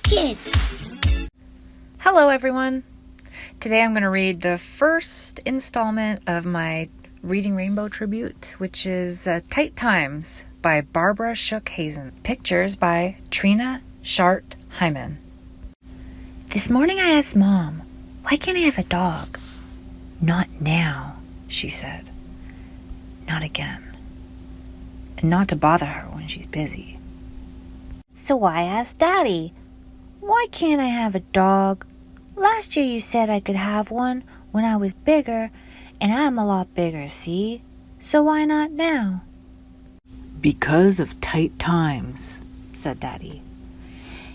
Kids. Hello everyone! Today I'm going to read the first installment of my Reading Rainbow tribute, which is Tight Times by Barbara Shook Hazen. Pictures by Trina Schart Hyman. This morning I asked Mom, why can't I have a dog? Not now, she said. Not again. And not to bother her when she's busy. So I asked Daddy, why can't I have a dog? Last year you said I could have one when I was bigger, and I'm a lot bigger, see? So why not now? Because of tight times, said Daddy.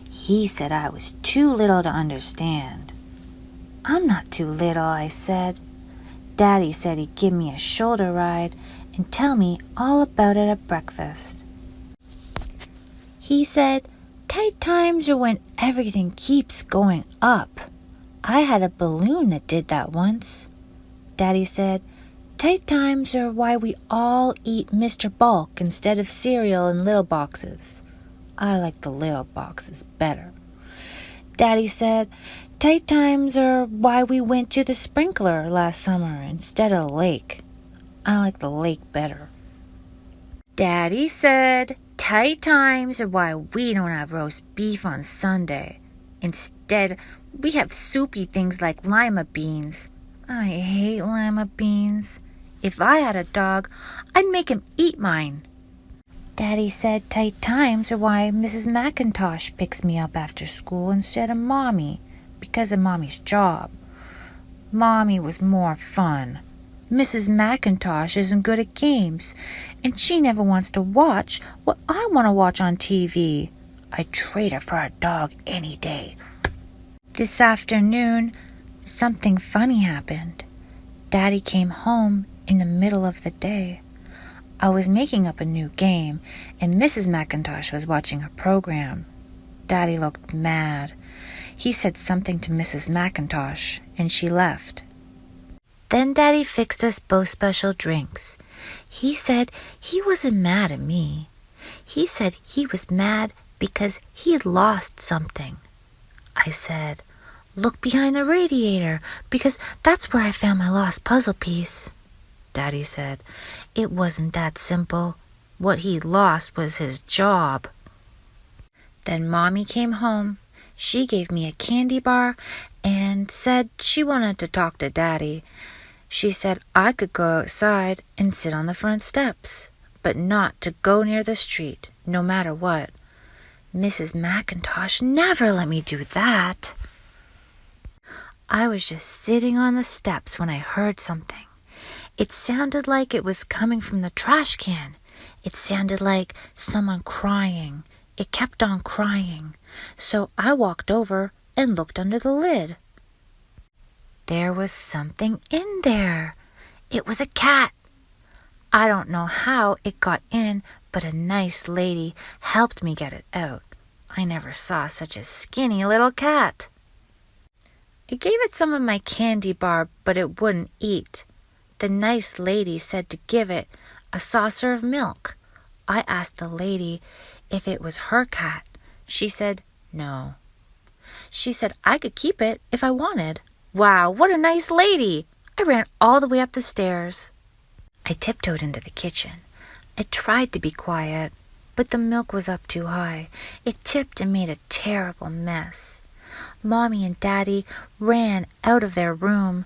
He said I was too little to understand. I'm not too little, I said. Daddy said he'd give me a shoulder ride and tell me all about it at breakfast. He said, tight times are when everything keeps going up. I had a balloon that did that once. Daddy said, tight times are why we all eat Mr. Bulk instead of cereal in little boxes. I like the little boxes better. Daddy said, tight times are why we went to the sprinkler last summer instead of the lake. I like the lake better. Daddy said, tight times are why we don't have roast beef on Sunday. Instead, we have soupy things like lima beans. I hate lima beans. If I had a dog, I'd make him eat mine. Daddy said tight times are why Mrs. McIntosh picks me up after school instead of Mommy, because of Mommy's job. Mommy was more fun. Mrs. McIntosh isn't good at games, and she never wants to watch what I want to watch on TV. I'd trade her for a dog any day. This afternoon, something funny happened. Daddy came home in the middle of the day. I was making up a new game, and Mrs. McIntosh was watching her program. Daddy looked mad. He said something to Mrs. McIntosh, and she left. Then Daddy fixed us both special drinks. He said he wasn't mad at me. He said he was mad because he had lost something. I said, look behind the radiator, because that's where I found my lost puzzle piece. Daddy said, it wasn't that simple. What he lost was his job. Then Mommy came home. She gave me a candy bar and said she wanted to talk to Daddy. She said I could go outside and sit on the front steps, but not to go near the street, no matter what. Mrs. McIntosh never let me do that. I was just sitting on the steps when I heard something. It sounded like it was coming from the trash can. It sounded like someone crying. It kept on crying. So I walked over and looked under the lid. There was something in there. It was a cat. I don't know how it got in, but a nice lady helped me get it out. I never saw such a skinny little cat. I gave it some of my candy bar, but it wouldn't eat. The nice lady said to give it a saucer of milk. I asked the lady if it was her cat. She said no. She said I could keep it if I wanted. Wow, what a nice lady! I ran all the way up the stairs. I tiptoed into the kitchen. I tried to be quiet, but the milk was up too high. It tipped and made a terrible mess. Mommy and Daddy ran out of their room.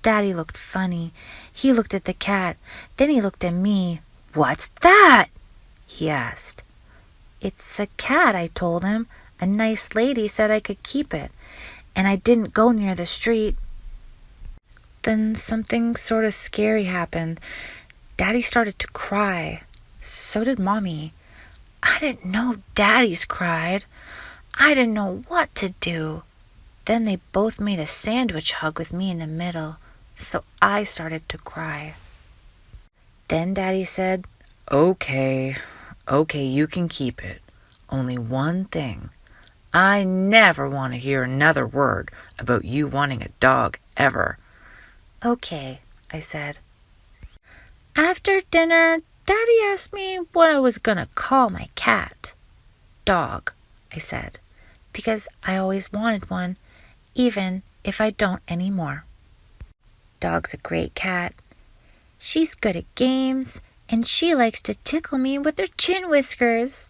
Daddy looked funny. He looked at the cat. Then he looked at me. What's that? He asked. It's a cat, I told him. A nice lady said I could keep it, and I didn't go near the street. Then something sort of scary happened. Daddy started to cry. So did Mommy. I didn't know Daddy's cried. I didn't know what to do. Then they both made a sandwich hug with me in the middle, so I started to cry. Then Daddy said, Okay, you can keep it. Only one thing. I never want to hear another word about you wanting a dog ever. Okay, I said. After dinner, Daddy asked me what I was going to call my cat. Dog, I said. because I always wanted one, even if I don't anymore. Dog's a great cat. She's good at games, and she likes to tickle me with her chin whiskers.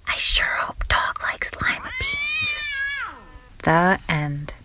I sure hope Dog likes lima beans. The end.